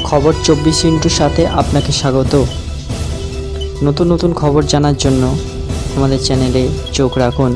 খবর 24 সাথে আপনাকে স্বাগত। নতুন নতুন খবর জানার জন্য আমাদের চ্যানেলে চোখ রাখুন।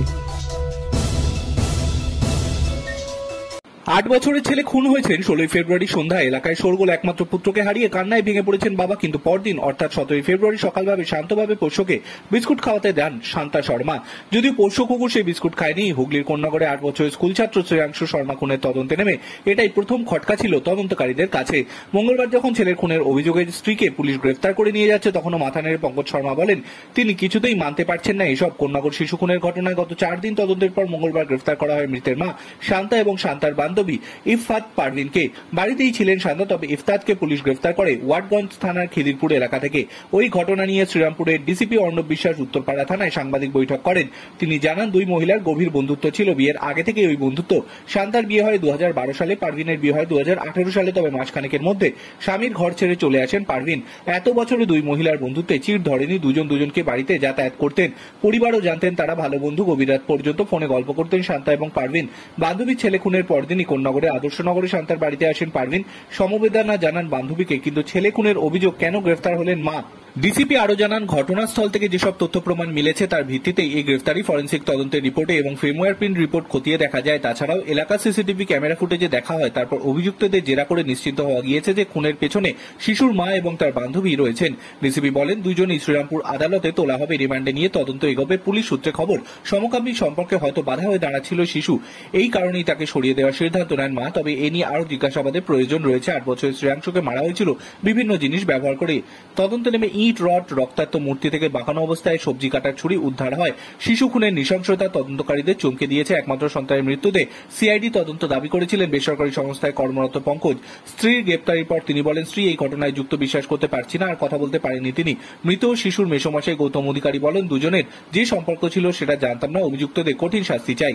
8 বছরের ছেলে খুন হয়েছেন 16 ফেব্রুয়ারি সন্ধ্যায়। এলাকায় শোরগোল। একমাত্র পুত্রকে হারিয়ে কান্নায় ভেঙে পড়েছেন বাবা। কিন্তু পরদিন অর্থাৎ 17 ফেব্রুয়ারি সকালভাবে শান্তভাবে পোষ্যকে বিস্কুট খাওয়াতে দেন শান্তা শর্মা। যদিও পোষ্য কুকুর সেই বিস্কুট খায়নি। হুগলির কন্যাগড়ে 8 বছরের স্কুল ছাত্র শ্রেয়াংশু শর্মা খুনের তদন্তে নেমে এটাই প্রথম খটকা ছিল তদন্তকারীদের কাছে। মঙ্গলবার যখন ছেলের খুনের অভিযোগে স্ত্রীকে পুলিশ গ্রেফতার করে নিয়ে যাচ্ছে, তখনও মাথা নেড়ে পঙ্কজ শর্মা বলেন তিনি কিছুতেই মানতে পারছেন না এসব। কন্যাগড় শিশু খুনের ঘটনায় গত 4 দিন তদন্তের পর মঙ্গলবার গ্রেফতার করা হয় মৃতের মা শান্তা এবং শান্তার বান্ধবী ইফতাত পারভিনকে। বাড়িতেই ছিলেন শান্তা, তবে ইফতাতকে পুলিশ গ্রেফতার করে ওয়াটগঞ্জ থানার খিদিরপুর এলাকা থেকে। ওই ঘটনা নিয়ে শ্রীরামপুরের ডিসিপি অর্ণব বিশ্বাস উত্তরপাড়া থানায় সাংবাদিক বৈঠক করেন। তিনি জানান দুই মহিলার গভীর বন্ধুত্ব ছিল। বিয়ের আগে থেকে ওই বন্ধুত্ব। শান্তার বিয়ে হয় 2012 সালে, পারভিনের বিয়ে হয় 2018 সালে। তবে মাসখানেকের মধ্যে স্বামীর ঘর ছেড়ে চলে আসেন পারভিন। এত বছরে দুই মহিলার বন্ধুত্বে চিড় ধরেনি। দুজন দুজনকে বাড়িতে যাতায়াত করতেন। পরিবারও জানতেন তারা ভালো বন্ধু। গভীর রাত পর্যন্ত ফোনে গল্প করতেন শান্তা এবং পারভিন। বান্ধবীর ছেলে খুনের পরদিনই কন্যাগড়ে আদর্শনগরে শান্তার বাড়িতে আসেন পারভিন। সমবেদনা জানান বান্ধবীকে। কিন্তু ছেলে খুনের অভিযোগ কেন গ্রেফতার হলেন মা? ডিসিপি আরো জানান ঘটনাস্থল থেকে যেসব তথ্য প্রমাণ মিলেছে তার ভিত্তিতেই এই গ্রেফতারি। ফরেন্সিক তদন্তের রিপোর্টে এবং ফিল্মওয়্যার প্রিন্ট রিপোর্ট খতিয়ে দেখা যায়। তাছাড়াও এলাকার সিসিটিভি ক্যামেরা ফুটেজে দেখা হয়। তারপর অভিযুক্তদের জেরা করে নিশ্চিত হওয়া গিয়েছে যে খুনের পেছনে শিশুর মা এবং তার বান্ধবী রয়েছেন। ডিসিপি বলেন দুজনই শ্রীরামপুর আদালতে তোলা হবে। রিমান্ডে নিয়ে তদন্ত এগোবে। পুলিশ সূত্রে খবর সমকামী সম্পর্কে হয়তো বাধা হয়ে দাঁড়াচ্ছিল শিশু। এই কারণেই তাকে সরিয়ে দেওয়ার সিদ্ধান্ত নেন মা। তবে এ নিয়ে আরো জিজ্ঞাসাবাদের প্রয়োজন রয়েছে। 8 বছরের শ্রেয়াংশুকে মারা হয়েছিল বিভিন্ন জিনিস ব্যবহার করে। তদন্তে নেমে ইট, রড, রক্তাক্ত মূর্তি থেকে বাঁকানো অবস্থায় সবজি কাটার ছুরি উদ্ধার হয়। শিশু খুনের নৃশংসতা তদন্তকারীদের চমকে দিয়েছে। একমাত্র সন্তানের মৃত্যুতে সিআইডি তদন্ত দাবি করেছিলেন বেসরকারি সংস্থায় কর্মরত পঙ্কজ। স্ত্রীর গ্রেপ্তারির পর তিনি বলেন স্ত্রী এই ঘটনায় যুক্ত বিশ্বাস করতে পারছি না। আর কথা বলতে পারেননি তিনি। মৃত শিশুর মেসোমশাই গৌতম অধিকারী বলেন দুজনের যে সম্পর্ক ছিল সেটা জানতাম না। অভিযুক্তদের কঠিন শাস্তি চাই।